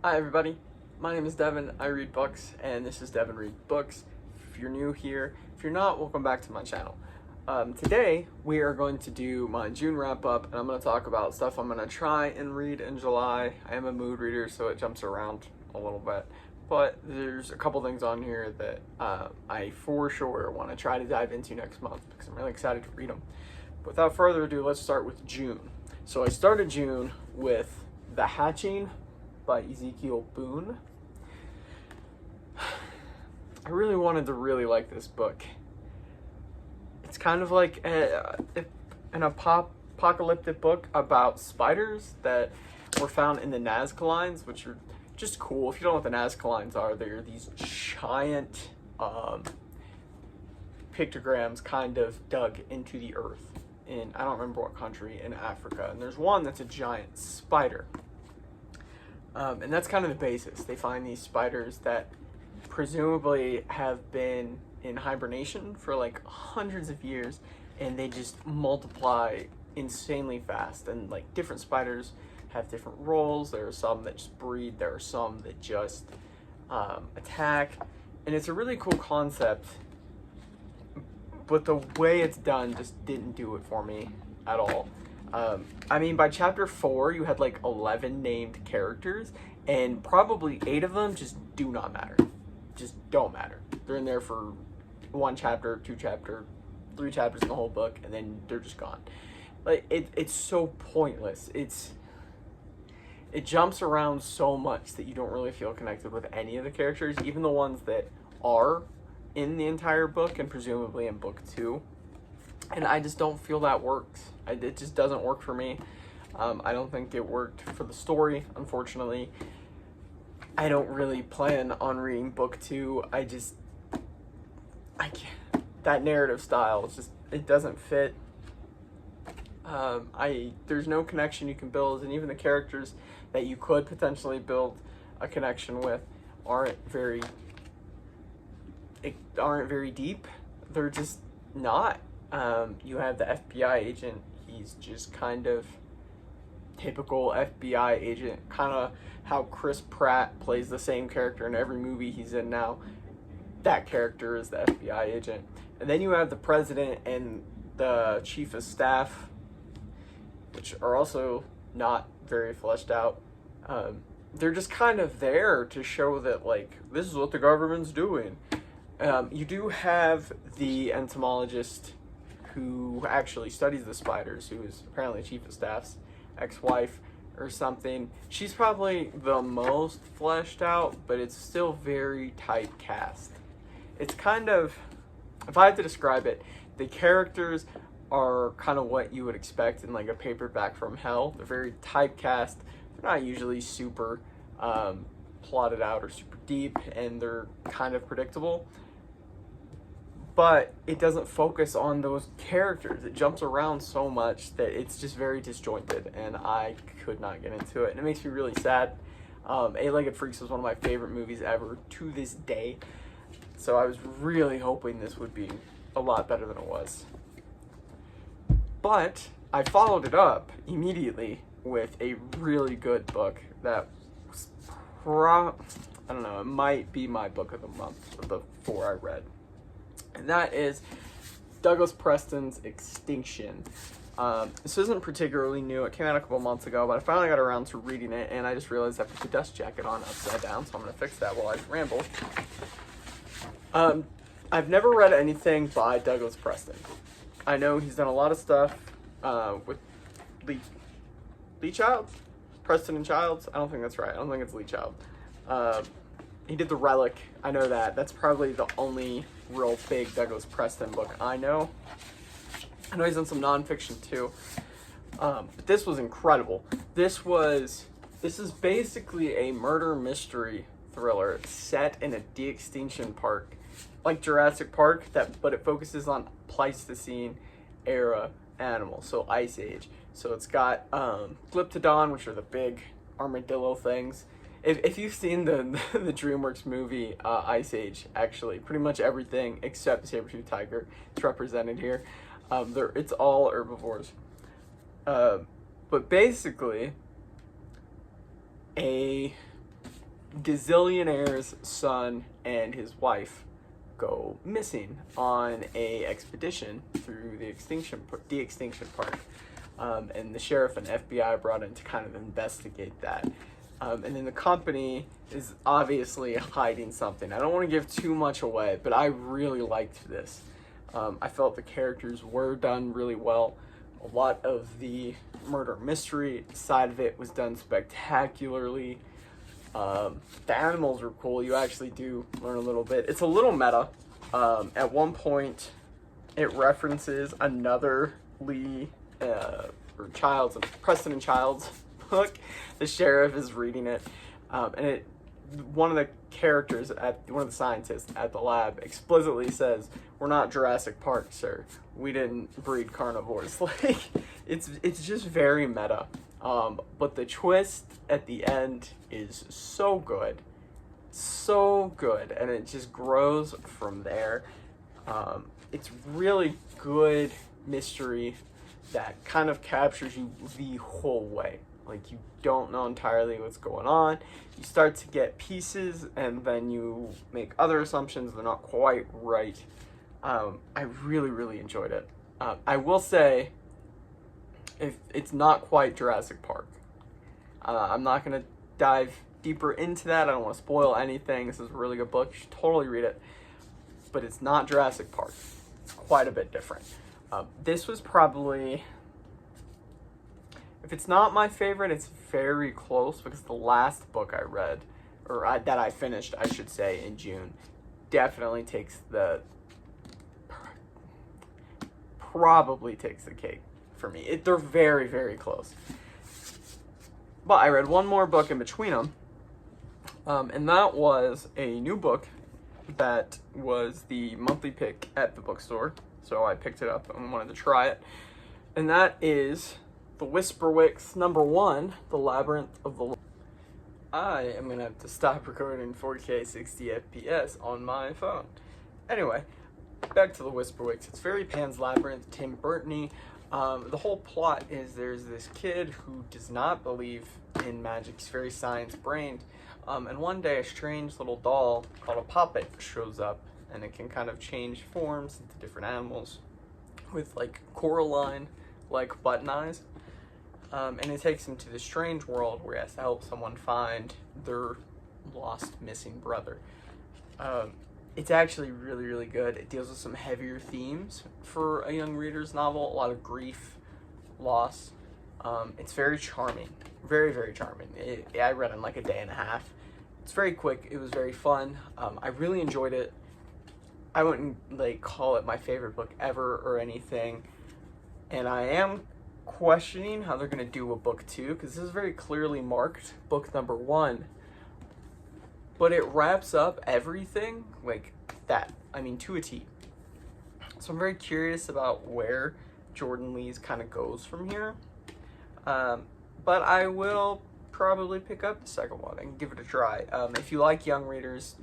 Hi everybody, my name is Devin, I read books, and this is Devin Read Books. If you're new here, if you're not, welcome back to my channel. Today, we are going to do my June wrap-up, and I'm going to talk about stuff I'm going to try and read in July. I am a mood reader, so it jumps around a little bit, but there's a couple things on here that I for sure want to try to dive into next month, because I'm really excited to read them. But without further ado, let's start with June. So I started June with The Hatching by Ezekiel Boone. I really wanted to really like this book. It's kind of like an apocalyptic book about spiders that were found in the Nazca lines, which are just cool. If you don't know what the Nazca lines are, they're these giant pictograms kind of dug into the earth in, I don't remember what country, in Africa. And there's one that's a giant spider. And that's kind of the basis. They find these spiders that presumably have been in hibernation for like hundreds of years, and they just multiply insanely fast. And like different spiders have different roles. There are some that just breed, there are some that just attack. And it's a really cool concept, but the way it's done just didn't do it for me at all. I mean, by chapter 4, you had like 11 named characters, and probably 8 of them just do not matter. Just don't matter. They're in there for 1 chapter, 2 chapter, 3 chapters in the whole book, and then they're just gone. Like, it's so pointless. It jumps around so much that you don't really feel connected with any of the characters, even the ones that are in the entire book and presumably in book 2. And I just don't feel that works. It just doesn't work for me. I don't think it worked for the story, unfortunately. I don't really plan on reading book 2. I can't. That narrative style is just, it doesn't fit. There's no connection you can build, and even the characters that you could potentially build a connection with aren't very deep. They're just not. You have the FBI agent. He's just kind of typical FBI agent, kind of how Chris Pratt plays the same character in every movie he's in now. That character is the FBI agent. And then you have the president and the chief of staff, which are also not very fleshed out. They're just kind of there to show that, like, this is what the government's doing. You do have the entomologist who actually studies the spiders, who is apparently chief of staff's ex-wife or something. She's probably the most fleshed out, but it's still very typecast. It's kind of, if I had to describe it, the characters are kind of what you would expect in like a paperback from hell. They're very typecast. They're not usually super plotted out or super deep, and they're kind of predictable. But it doesn't focus on those characters. It jumps around so much that it's just very disjointed, and I could not get into it. And it makes me really sad. Eight-Legged Freaks was one of my favorite movies ever to this day. So I was really hoping this would be a lot better than it was. But I followed it up immediately with a really good book that was I don't know, it might be my book of the month of the 4 I read. And that is Douglas Preston's Extinction. This isn't particularly new. It came out a couple months ago, but I finally got around to reading it, and I just realized I put the dust jacket on upside down, so I'm going to fix that while I ramble. I've never read anything by Douglas Preston. I know he's done a lot of stuff with Lee Child? Preston and Childs? I don't think that's right. I don't think it's Lee Child. He did The Relic. I know that. That's probably the only real big Douglas Preston book I know. I know he's done some nonfiction too. But this was incredible. This is basically a murder mystery thriller set in a de-extinction park, like Jurassic Park, but it focuses on Pleistocene era animals, so Ice Age. So it's got Glyptodon, which are the big armadillo things. If you've seen the DreamWorks movie Ice Age, actually, pretty much everything except the saber-toothed tiger is represented here. It's all herbivores. But basically, a gazillionaire's son and his wife go missing on a expedition through the extinction park, and the sheriff and FBI are brought in to kind of investigate that. And then the company is obviously hiding something. I don't want to give too much away, but I really liked this. I felt the characters were done really well. A lot of the murder mystery side of it was done spectacularly. The animals were cool. You actually do learn a little bit. It's a little meta. At one point, it references another Preston and Childs book. The sheriff is reading it, and one of the characters one of the scientists at the lab explicitly says, "We're not Jurassic Park, sir. We didn't breed carnivores." Like, it's just very meta. But the twist at the end is so good, and it just grows from there. It's really good mystery that kind of captures you the whole way. Like, you don't know entirely what's going on. You start to get pieces, and then you make other assumptions that are not quite right. I really, really enjoyed it. I will say, if it's not quite Jurassic Park. I'm not going to dive deeper into that. I don't want to spoil anything. This is a really good book. You should totally read it. But it's not Jurassic Park. It's quite a bit different. This was probably, if it's not my favorite, it's very close, because the last book I read, that I finished, I should say, in June, definitely probably takes the cake for me. They're very, very close. But I read one more book in between them, and that was a new book that was the monthly pick at the bookstore. So I picked it up and wanted to try it. And that is the Whisperwicks #1, The Labyrinth of the... I am going to have to stop recording 4K 60 FPS on my phone. Anyway, back to the Whisperwicks. It's very Pan's Labyrinth, Tim Burton-y. The whole plot is there's this kid who does not believe in magic. He's very science-brained. And one day a strange little doll called a puppet shows up, and it can kind of change forms into different animals with like Coraline-like button eyes. And it takes him to this strange world where he has to help someone find their lost, missing brother. It's actually really, really good. It deals with some heavier themes for a young reader's novel. A lot of grief, loss. It's very charming. Very, very charming. I read it in like a day and a half. It's very quick. It was very fun. I really enjoyed it. I wouldn't like call it my favorite book ever or anything. And I am questioning how they're going to do a book 2, because this is very clearly marked book #1. But it wraps up everything like that. I mean, to a T. So I'm very curious about where Jordan Lee's kind of goes from here. But I will probably pick up the second one and give it a try. If you like young readers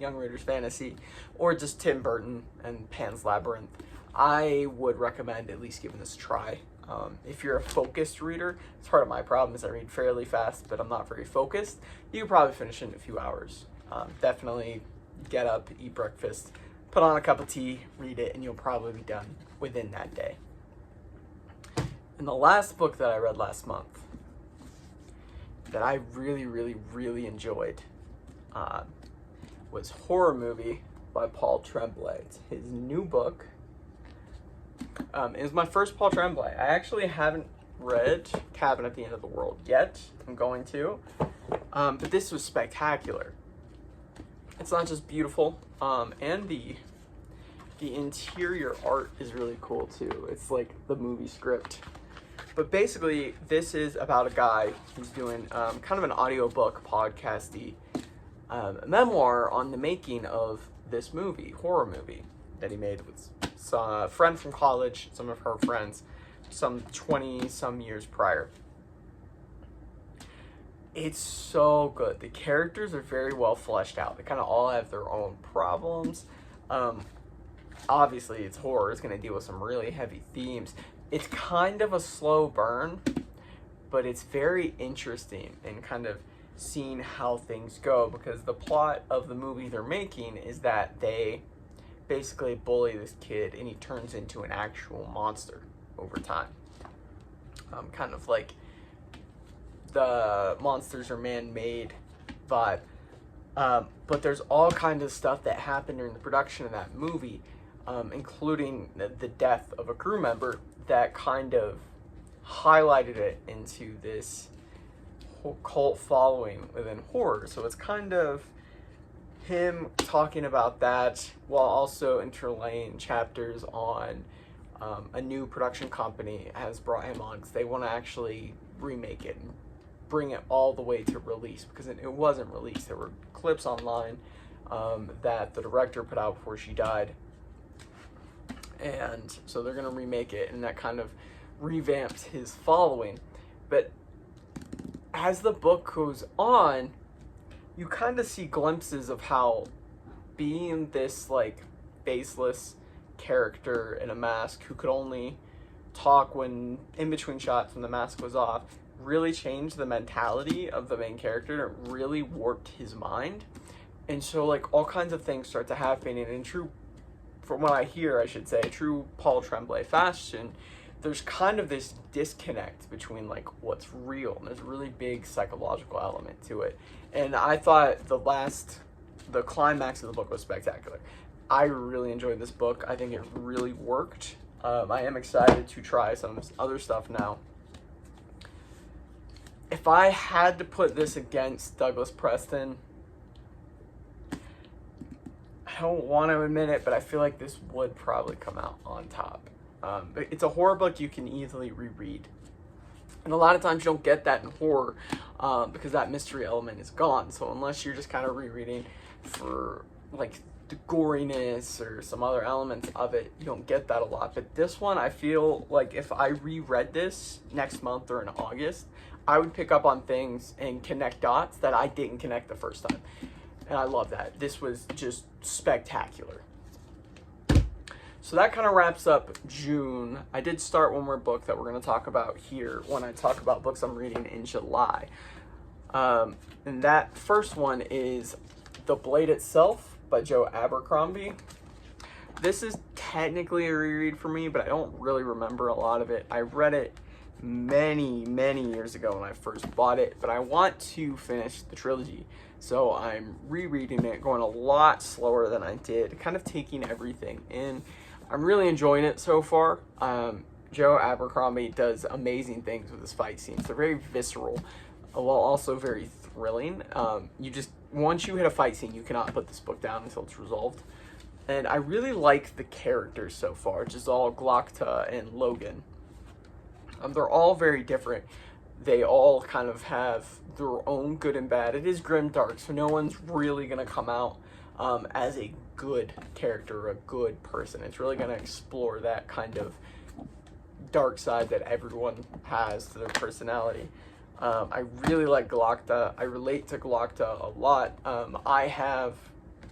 fantasy, or just Tim Burton and Pan's Labyrinth, I would recommend at least giving this a try. If you're a focused reader, it's part of my problem is I read fairly fast, but I'm not very focused. You can probably finish it in a few hours. Definitely get up, eat breakfast, put on a cup of tea, read it, and you'll probably be done within that day. And the last book that I read last month that I really, really, really enjoyed was Horror Movie by Paul Tremblay. It's his new book. It was my first Paul Tremblay. I actually haven't read Cabin at the End of the World yet. I'm going to. But this was spectacular. It's not just beautiful, and the interior art is really cool too. It's like the movie script. But basically, this is about a guy who's doing kind of an audiobook podcasty memoir on the making of this movie, Horror Movie, that he made with a friend from college, some of her friends, some 20-some years prior. It's so good. The characters are very well fleshed out. They kind of all have their own problems. Obviously, it's horror. It's going to deal with some really heavy themes. It's kind of a slow burn, but it's very interesting and kind of seeing how things go, because the plot of the movie they're making is that they basically bully this kid and he turns into an actual monster over time. Kind of like the monsters are man-made vibe. But there's all kinds of stuff that happened during the production of that movie, including the death of a crew member, that kind of highlighted it into this cult following within horror. So it's kind of him talking about that while also interlaying chapters on a new production company has brought him on because they want to actually remake it and bring it all the way to release, because it wasn't released. There were clips online that the director put out before she died, and so they're going to remake it, and that kind of revamps his following. But as the book goes on, you kind of see glimpses of how being this like faceless character in a mask who could only talk when in between shots when the mask was off really changed the mentality of the main character. It really warped his mind. And so like all kinds of things start to happen, and in true, from what I hear, I should say, true Paul Tremblay fashion, there's kind of this disconnect between like what's real, and there's a really big psychological element to it. And I thought the climax of the book was spectacular. I really enjoyed this book. I think it really worked. I am excited to try some other stuff now. If I had to put this against Douglas Preston, I don't want to admit it, but I feel like this would probably come out on top. But it's a horror book you can easily reread. And a lot of times you don't get that in horror because that mystery element is gone. So unless you're just kind of rereading for like the goriness or some other elements of it, you don't get that a lot. But this one, I feel like if I reread this next month or in August, I would pick up on things and connect dots that I didn't connect the first time. And I love that. This was just spectacular. So that kind of wraps up June. I did start one more book that we're going to talk about here when I talk about books I'm reading in July. And that first one is The Blade Itself by Joe Abercrombie. This is technically a reread for me, but I don't really remember a lot of it. I read it many years ago when I first bought it, but I want to finish the trilogy. So I'm rereading it, going a lot slower than I did, kind of taking everything in. I'm really enjoying it so far. Joe Abercrombie does amazing things with his fight scenes. They're very visceral, while also very thrilling. Once you hit a fight scene, you cannot put this book down until it's resolved. And I really like the characters so far, Giselle, Glokta, and Logan. They're all very different. They all kind of have their own good and bad. It is grimdark, so no one's really going to come out as a good character, a good person. It's really going to explore that kind of dark side that everyone has to their personality. I really like Glokta. I relate to Glokta a lot. I have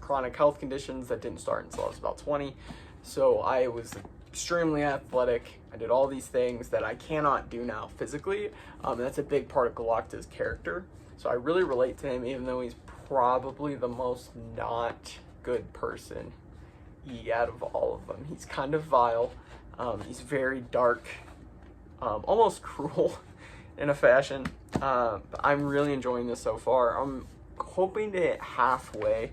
chronic health conditions that didn't start until I was about 20, so I was extremely athletic. I did all these things that I cannot do now physically, and that's a big part of Glokta's character. So I really relate to him, even though he's probably the most not good person out of all of them. He's kind of vile. He's very dark, almost cruel in a fashion. I'm really enjoying this so far. I'm hoping to hit halfway.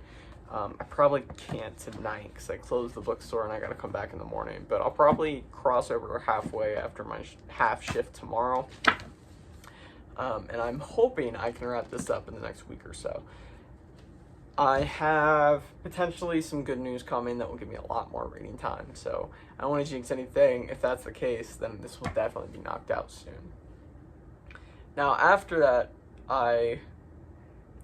I probably can't tonight because I closed the bookstore and I got to come back in the morning. But I'll probably cross over halfway after my half shift tomorrow. And I'm hoping I can wrap this up in the next week or so. I have potentially some good news coming that will give me a lot more reading time. So I don't want to jinx anything. If that's the case, then this will definitely be knocked out soon. Now, after that, I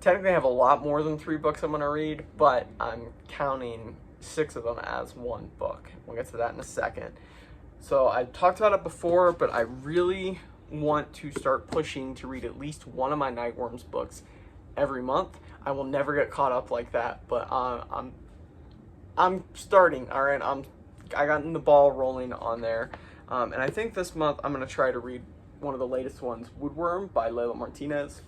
technically have a lot more than 3 books I'm going to read, but I'm counting 6 of them as one book. We'll get to that in a second. So I talked about it before, but I really want to start pushing to read at least one of my Nightworms books every month. I will never get caught up like that, but I'm starting. All right, I got the ball rolling on there, and I think this month I'm going to try to read one of the latest ones, Woodworm by Layla Martinez.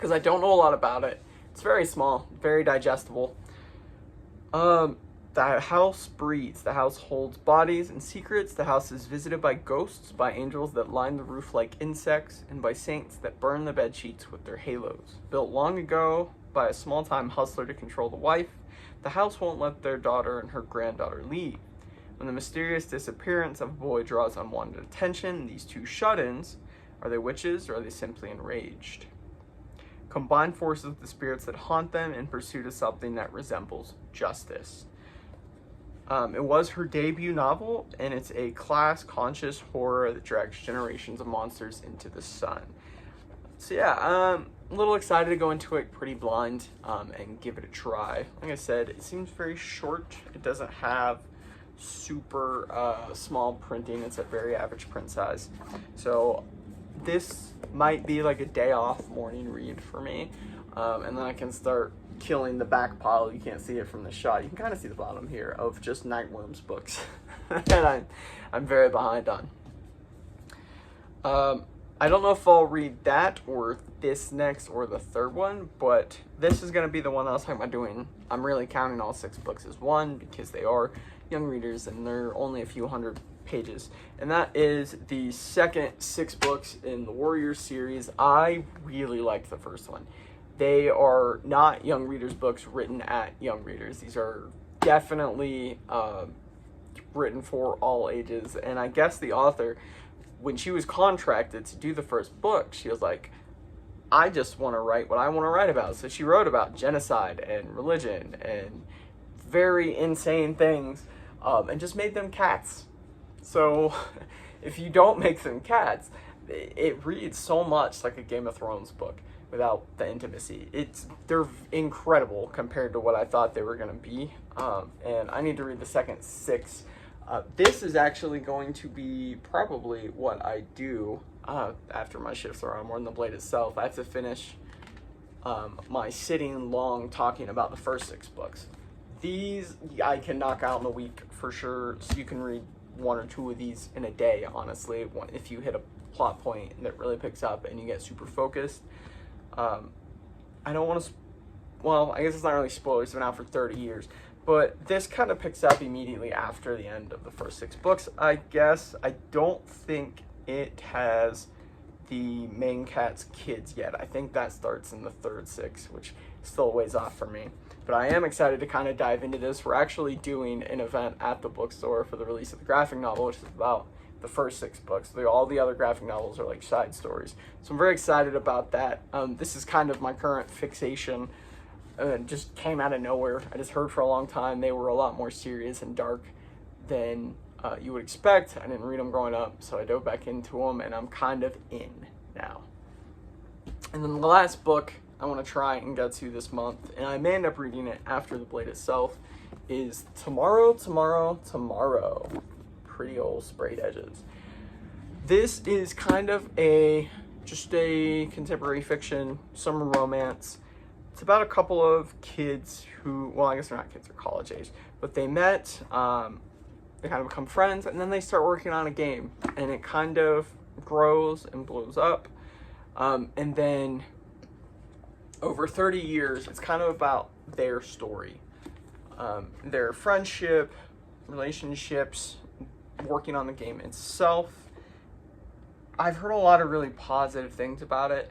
because I don't know a lot about it. It's very small, very digestible. The house breathes. The house holds bodies and secrets. The house is visited by ghosts, by angels that line the roof like insects, and by saints that burn the bed sheets with their halos. Built long ago by a small-time hustler to control the wife, the house won't let their daughter and her granddaughter leave. When the mysterious disappearance of a boy draws unwanted attention, these two shut-ins, are they witches or are they simply enraged? Combine forces with the spirits that haunt them in pursuit of something that resembles justice. It was her debut novel, and it's a class-conscious horror that drags generations of monsters into the sun. So yeah, I'm a little excited to go into it pretty blind and give it a try. Like I said, it seems very short. It doesn't have super small printing. It's a very average print size. So this might be like a day off morning read for me. And then I can start killing the back pile. You can't see it from the shot. You can kind of see the bottom here of just Nightworms books that I'm very behind on. I don't know if I'll read that or this next or the third one, but this is going to be the one I was talking about doing. I'm really counting all 6 books as one because they are young readers and they're only a few hundred pages. And that is the second 6 books in the Warriors series. I really liked the first one. They are not young readers books written at young readers. These are definitely written for all ages. And I guess the author, when she was contracted to do the first book, she was like, I just want to write what I want to write about. So she wrote about genocide and religion and very insane things and just made them cats. So if you don't make them cats, it reads so much like a Game of Thrones book without the intimacy. They're incredible compared to what I thought they were going to be. And I need to read the second 6. This is actually going to be probably what I do after my shifts are on more than the Blade itself. I have to finish my sitting long talking about the first 6 books. These I can knock out in a week for sure, so you can read 1 or 2 of these in a day, honestly, if you hit a plot point that really picks up and you get super focused. I don't want to, well, I guess it's not really spoilers, it's been out for 30 years, but this kind of picks up immediately after the end of the first 6 books, I guess. I don't think it has the main cat's kids yet. I think that starts in the third 6, which is still a ways off for me. But I am excited to kind of dive into this. We're actually doing an event at the bookstore for the release of the graphic novel, which is about the first 6 books. All the other graphic novels are like side stories. So I'm very excited about that. This is kind of my current fixation. It just came out of nowhere. I just heard for a long time they were a lot more serious and dark than you would expect. I didn't read them growing up, so I dove back into them, and I'm kind of in now. And then the last book I want to try and get to this month, and I may end up reading it after the Blade itself, is Tomorrow, Tomorrow, Tomorrow. Pretty old sprayed edges. This is kind of just a contemporary fiction, summer romance. It's about a couple of kids who, well, I guess they're not kids, they're college age, but they met, they kind of become friends, and then they start working on a game, and it kind of grows and blows up. And then over 30 years, it's kind of about their story, their friendship, relationships, working on the game itself. I've heard a lot of really positive things about it.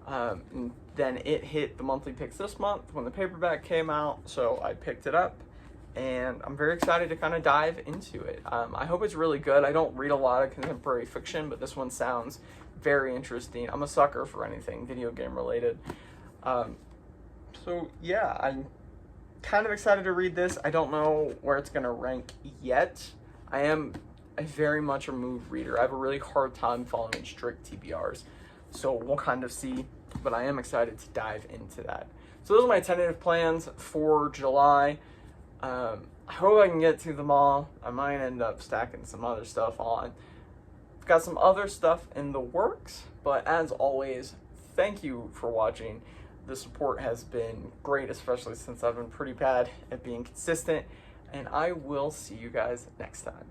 And then it hit the monthly picks this month when the paperback came out, so I picked it up, and I'm very excited to kind of dive into it. I hope it's really good. I don't read a lot of contemporary fiction, but this one sounds very interesting. I'm a sucker for anything video game related. So yeah, I'm kind of excited to read this. I don't know where it's going to rank yet. I am a very much removed reader. I have a really hard time following strict TBRs, so we'll kind of see, but I am excited to dive into that. So those are my tentative plans for July. I hope I can get to them all. I might end up stacking some other stuff on. I've got some other stuff in the works, but as always, thank you for watching. The support has been great, especially since I've been pretty bad at being consistent, and I will see you guys next time.